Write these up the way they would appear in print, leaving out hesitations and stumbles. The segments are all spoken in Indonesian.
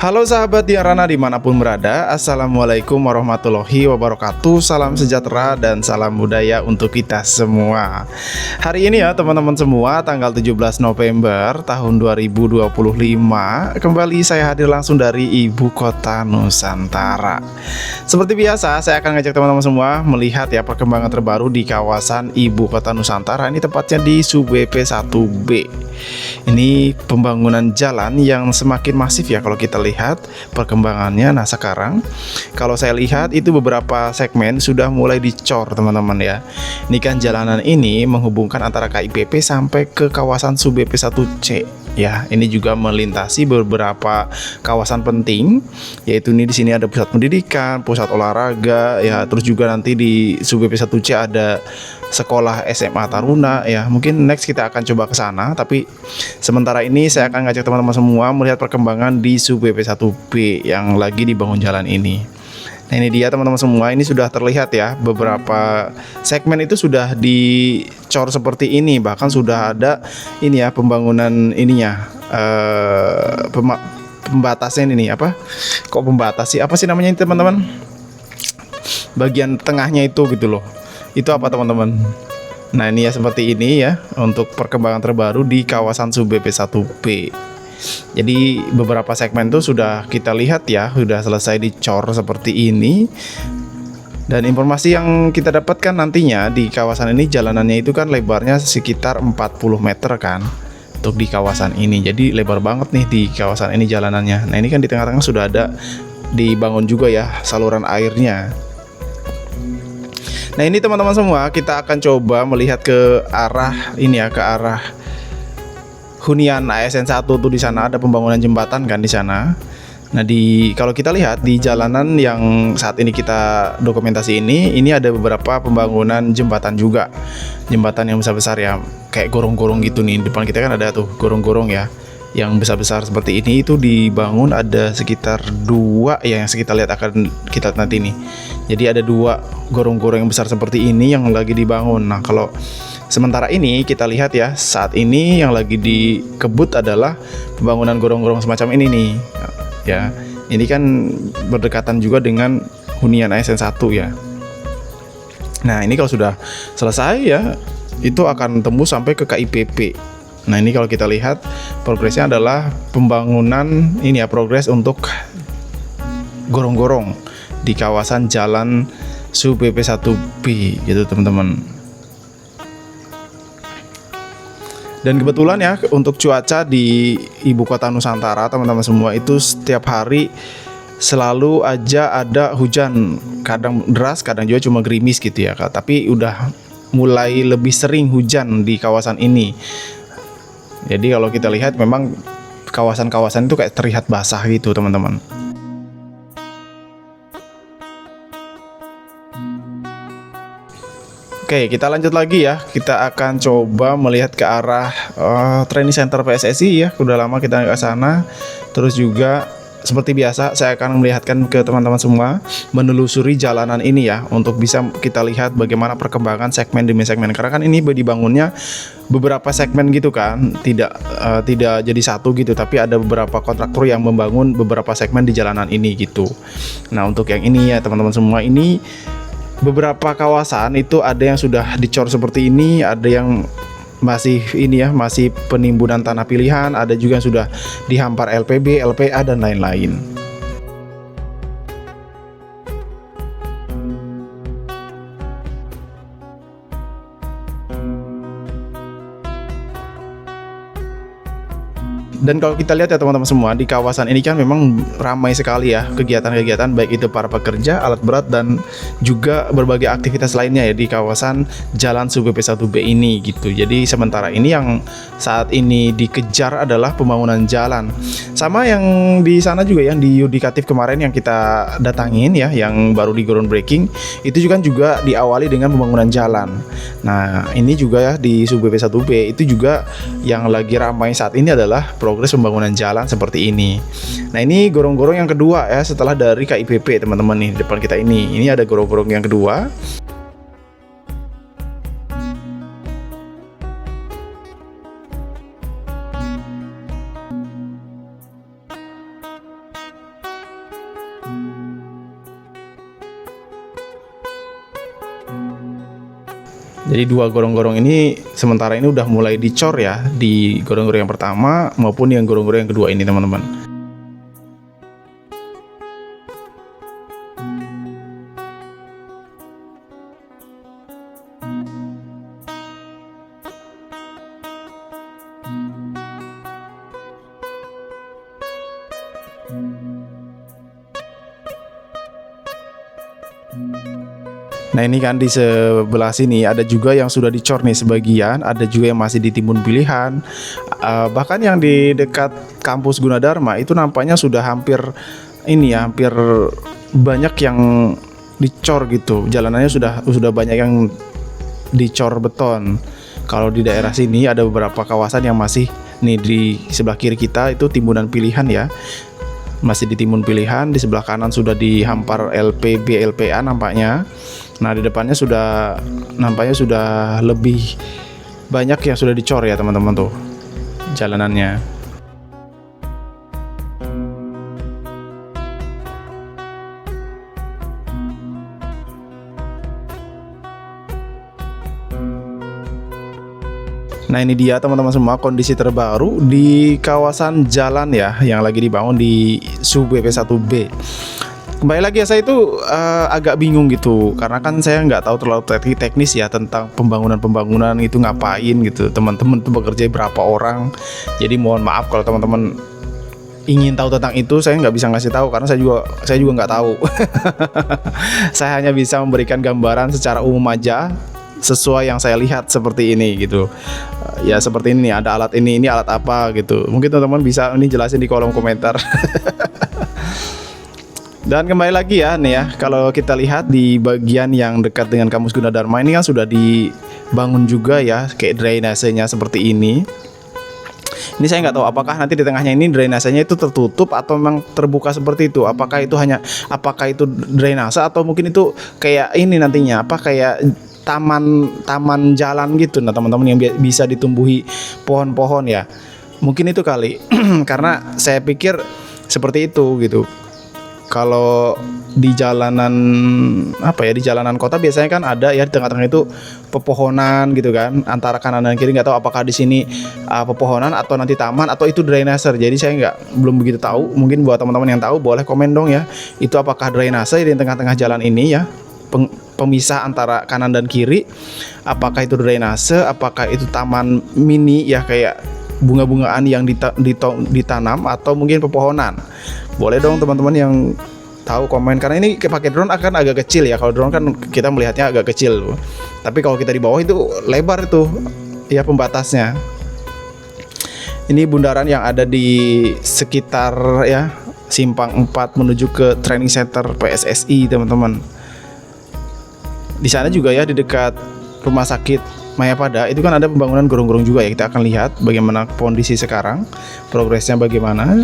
Halo sahabat Diarana dimanapun berada, Assalamualaikum warahmatullahi wabarakatuh. Salam sejahtera dan salam budaya untuk kita semua. Hari ini ya teman-teman semua, tanggal 17 November tahun 2025, kembali saya hadir langsung dari Ibu Kota Nusantara. Seperti biasa, saya akan ngajak teman-teman semua melihat ya perkembangan terbaru di kawasan Ibu Kota Nusantara. Ini tepatnya di SUBP 1B. Ini pembangunan jalan yang semakin masif ya kalau kita lihat perkembangannya. Nah sekarang kalau saya lihat itu beberapa segmen sudah mulai dicor teman-teman ya. Ini kan jalanan ini menghubungkan antara KIPP sampai ke kawasan SUBP 1C ya. Ini juga melintasi beberapa kawasan penting, yaitu ini di sini ada pusat pendidikan, pusat olahraga ya, terus juga nanti di SUBP 1C ada sekolah SMA Taruna ya. Mungkin next kita akan coba ke sana, tapi sementara ini saya akan ngajak teman-teman semua melihat perkembangan di SUBP 1B yang lagi dibangun jalan ini. Nah ini dia teman-teman semua, ini sudah terlihat ya beberapa segmen itu sudah dicor seperti ini, bahkan sudah ada ini ya pembangunan ininya pembatasnya ini apa? Kok pembatas sih? Apa sih namanya ini teman-teman? Bagian tengahnya itu gitu loh. Itu apa teman-teman? Nah ini ya seperti ini ya untuk perkembangan terbaru di kawasan SUBP 1B. Jadi beberapa segmen itu sudah kita lihat ya, sudah selesai dicor seperti ini. Dan informasi yang kita dapatkan nantinya di kawasan ini, jalanannya itu kan lebarnya sekitar 40 meter kan untuk di kawasan ini. Jadi lebar banget nih di kawasan ini jalanannya. Nah ini kan di tengah-tengah sudah ada dibangun juga ya saluran airnya. Nah ini teman-teman semua, kita akan coba melihat ke arah ini ya, ke arah hunian ASN 1 tuh. Di sana ada pembangunan jembatan kan di sana. Nah kalau kita lihat di jalanan yang saat ini kita dokumentasi ini ada beberapa pembangunan jembatan juga. Jembatan yang besar-besar ya, kayak gorong-gorong gitu nih. Depan kita kan ada tuh gorong-gorong ya, yang besar-besar seperti ini. Itu dibangun ada sekitar 2 ya, yang kita lihat akan kita nanti nih. Jadi ada 2 gorong-gorong yang besar seperti ini yang lagi dibangun. Nah kalau sementara ini kita lihat ya, saat ini yang lagi dikebut adalah pembangunan gorong-gorong semacam ini nih ya. Ini kan berdekatan juga dengan hunian ASN 1 ya. Nah ini kalau sudah selesai ya, itu akan tembus sampai ke KIPP. Nah ini kalau kita lihat progresnya adalah pembangunan ini ya, progres untuk gorong-gorong di kawasan jalan SUBP 1B gitu teman-teman. Dan kebetulan ya untuk cuaca di Ibu Kota Nusantara teman-teman semua itu setiap hari selalu aja ada hujan, kadang deras kadang juga cuma gerimis gitu ya. Tapi udah mulai lebih sering hujan di kawasan ini. Jadi kalau kita lihat memang kawasan-kawasan itu kayak terlihat basah gitu teman-teman. Oke, kita lanjut lagi ya. Kita akan coba melihat ke arah training center PSSI ya. Udah lama kita nggak ke sana. Terus juga seperti biasa saya akan melihatkan ke teman-teman semua menelusuri jalanan ini ya, untuk bisa kita lihat bagaimana perkembangan segmen demi segmen. Karena kan ini dibangunnya beberapa segmen gitu kan, tidak jadi satu gitu, tapi ada beberapa kontraktor yang membangun beberapa segmen di jalanan ini gitu. Nah untuk yang ini ya teman-teman semua, ini beberapa kawasan itu ada yang sudah dicor seperti ini, ada yang masih ini ya, masih penimbunan tanah pilihan, ada juga yang sudah dihampar LPB, LPA dan lain-lain. Dan kalau kita lihat ya teman-teman semua, di kawasan ini kan memang ramai sekali ya kegiatan-kegiatan, baik itu para pekerja, alat berat, dan juga berbagai aktivitas lainnya ya di kawasan jalan SUBP 1B ini gitu. Jadi sementara ini yang saat ini dikejar adalah pembangunan jalan. Sama yang di sana juga, yang di yudikatif kemarin yang kita datangin ya, yang baru di groundbreaking, itu juga diawali dengan pembangunan jalan. Nah ini juga ya di SUBP 1B itu juga yang lagi ramai saat ini adalah progres pembangunan jalan seperti ini. Nah ini gorong-gorong yang kedua ya setelah dari KIPP teman-teman nih, depan kita ini ada gorong-gorong yang kedua. Jadi dua gorong-gorong ini sementara ini udah mulai dicor ya, di gorong-gorong yang pertama maupun yang gorong-gorong yang kedua ini teman-teman. Nah ini kan di sebelah sini ada juga yang sudah dicor nih sebagian, ada juga yang masih ditimbun pilihan. Bahkan yang di dekat kampus Gunadarma itu nampaknya sudah hampir ini ya, hampir banyak yang dicor gitu. Jalanannya sudah banyak yang dicor beton. Kalau di daerah sini ada beberapa kawasan yang masih nih di sebelah kiri kita itu timbunan pilihan ya. Masih ditimbun pilihan, di sebelah kanan sudah dihampar LPB LPA nampaknya. Nah di depannya nampaknya sudah lebih banyak yang sudah dicor ya teman-teman tuh jalanannya. Nah ini dia teman-teman semua kondisi terbaru di kawasan jalan ya yang lagi dibangun di Sub BP1B. Kembali lagi ya, saya itu agak bingung gitu karena kan saya nggak tahu terlalu teknis ya tentang pembangunan itu ngapain gitu, teman-teman tuh bekerja berapa orang. Jadi mohon maaf kalau teman-teman ingin tahu tentang itu, saya nggak bisa ngasih tahu karena saya juga nggak tahu. Saya hanya bisa memberikan gambaran secara umum aja sesuai yang saya lihat seperti ini gitu. Ya seperti ini nih, ada alat ini alat apa gitu. Mungkin teman-teman bisa ini jelasin di kolom komentar. Dan kembali lagi ya nih ya, kalau kita lihat di bagian yang dekat dengan kampus Gunadarma ini kan sudah dibangun juga ya kayak drainasenya seperti ini. Ini saya nggak tahu apakah nanti di tengahnya ini drainasenya itu tertutup atau memang terbuka seperti itu. Apakah itu drainase atau mungkin itu kayak ini nantinya kayak taman jalan gitu. Nah teman-teman yang bisa ditumbuhi pohon-pohon ya, mungkin itu kali. Karena saya pikir seperti itu gitu. Kalau di jalanan di jalanan kota biasanya kan ada ya di tengah-tengah itu pepohonan gitu kan, antara kanan dan kiri. Nggak tahu apakah di sini pepohonan atau nanti taman atau itu drainase. Jadi saya belum begitu tahu. Mungkin buat teman-teman yang tahu boleh komen dong ya, itu apakah drainase di tengah-tengah jalan ini ya, pemisah antara kanan dan kiri. Apakah itu drainase, apakah itu taman mini ya kayak bunga-bungaan yang ditanam atau mungkin pepohonan. Boleh dong teman-teman yang tahu komen, karena ini pakai drone akan agak kecil ya. Kalau drone kan kita melihatnya agak kecil, tapi kalau kita di bawah itu lebar itu ya pembatasnya. Ini bundaran yang ada di sekitar ya Simpang 4 menuju ke Training Center PSSI teman-teman. Di sana juga ya di dekat Rumah Sakit Mayapada itu kan ada pembangunan gorong-gorong juga ya. Kita akan lihat bagaimana kondisi sekarang, progresnya bagaimana.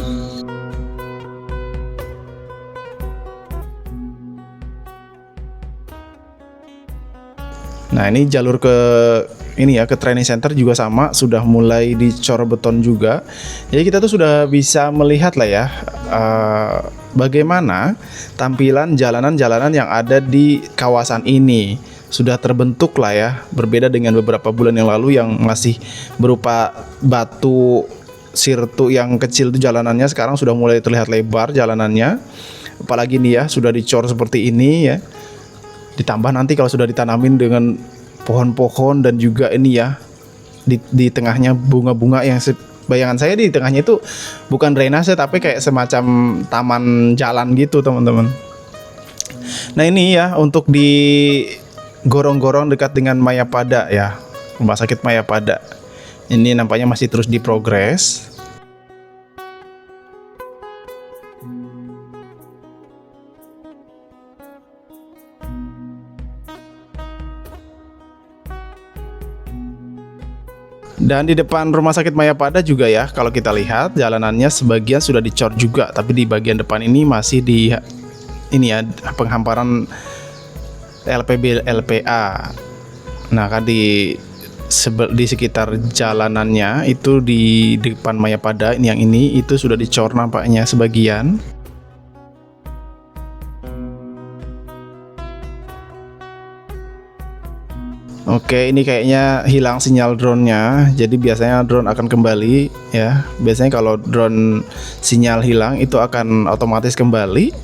Nah ini jalur ke Training Center juga sama, sudah mulai dicor beton juga. Jadi kita tuh sudah bisa melihat lah ya bagaimana tampilan jalanan-jalanan yang ada di kawasan ini. Sudah terbentuk lah ya, berbeda dengan beberapa bulan yang lalu yang masih berupa batu sirtu yang kecil itu jalanannya. Sekarang sudah mulai terlihat lebar jalanannya. Apalagi nih ya sudah dicor seperti ini ya. Ditambah nanti kalau sudah ditanamin dengan pohon-pohon dan juga ini ya di tengahnya bunga-bunga yang bayangan saya di tengahnya itu bukan drainase tapi kayak semacam taman jalan gitu teman-teman. Nah ini ya untuk di gorong-gorong dekat dengan Mayapada ya, Rumah Sakit Mayapada. Ini nampaknya masih terus diprogres. Dan di depan Rumah Sakit Mayapada juga ya, kalau kita lihat jalanannya sebagian sudah dicor juga, tapi di bagian depan ini masih di penghamparan LPB LPA. Nah kan di sekitar jalanannya itu di depan Mayapada yang ini itu sudah dicor nampaknya sebagian. Oke, ini kayaknya hilang sinyal drone-nya. Jadi biasanya drone akan kembali ya. Biasanya kalau drone sinyal hilang itu akan otomatis kembali.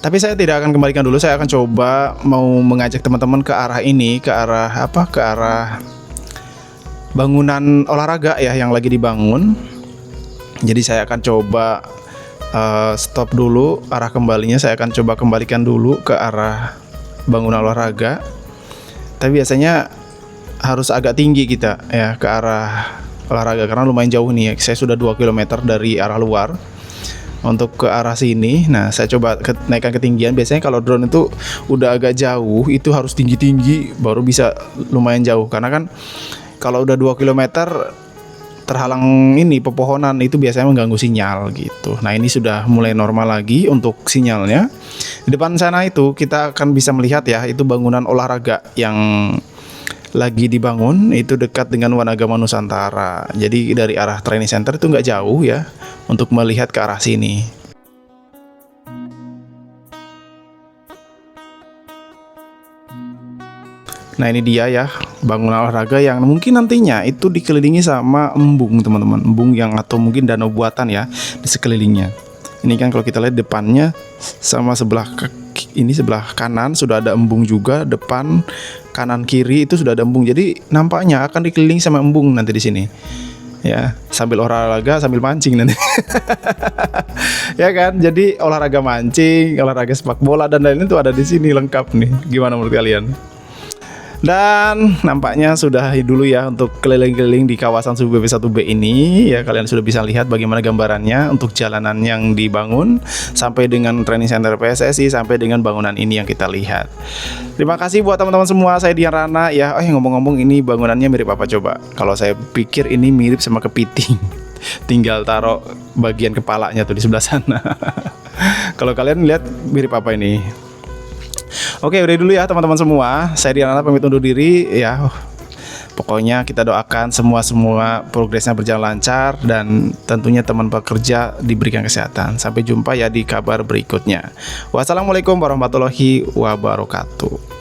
Tapi saya tidak akan kembalikan dulu. Saya akan coba mau mengajak teman-teman ke arah ini, ke arah apa? Ke arah bangunan olahraga ya yang lagi dibangun. Jadi saya akan coba stop dulu arah kembalinya. Saya akan coba kembalikan dulu ke arah bangunan olahraga. Tapi biasanya harus agak tinggi kita ya ke arah olahraga karena lumayan jauh nih. Saya sudah 2 km dari arah luar untuk ke arah sini. Nah, saya coba naikkan ketinggian. Biasanya kalau drone itu udah agak jauh itu harus tinggi-tinggi baru bisa lumayan jauh. Karena kan kalau udah 2 km terhalang ini pepohonan itu biasanya mengganggu sinyal gitu. Nah, ini sudah mulai normal lagi untuk sinyalnya. Di depan sana itu kita akan bisa melihat ya, itu bangunan olahraga yang lagi dibangun, itu dekat dengan Wanagama Nusantara. Jadi dari arah training center itu nggak jauh ya untuk melihat ke arah sini. Nah, ini dia ya bangunan olahraga yang mungkin nantinya itu dikelilingi sama embung teman-teman, embung yang atau mungkin danau buatan ya di sekelilingnya. Ini kan kalau kita lihat depannya sama sebelah ini sebelah kanan sudah ada embung juga, depan kanan kiri itu sudah ada embung. Jadi nampaknya akan dikelilingi sama embung nanti di sini. Ya, sambil olahraga sambil mancing nanti. Ya kan? Jadi olahraga mancing, olahraga sepak bola dan lain-lain itu ada di sini lengkap nih. Gimana menurut kalian? Dan nampaknya sudah dulu ya untuk keliling-keliling di kawasan Subi BP1B ini ya, kalian sudah bisa lihat bagaimana gambarannya untuk jalanan yang dibangun sampai dengan training center PSSI sampai dengan bangunan ini yang kita lihat. Terima kasih buat teman-teman semua, saya Dian Rana ya. Ngomong-ngomong ini bangunannya mirip apa coba? Kalau saya pikir ini mirip sama kepiting. Tinggal taruh bagian kepalanya tuh di sebelah sana. Kalau kalian lihat mirip apa ini? Oke, udah dulu ya teman-teman semua. Saya Diana pamit undur diri ya. Pokoknya kita doakan semua progresnya berjalan lancar dan tentunya teman pekerja diberikan kesehatan. Sampai jumpa ya di kabar berikutnya. Wassalamualaikum warahmatullahi wabarakatuh.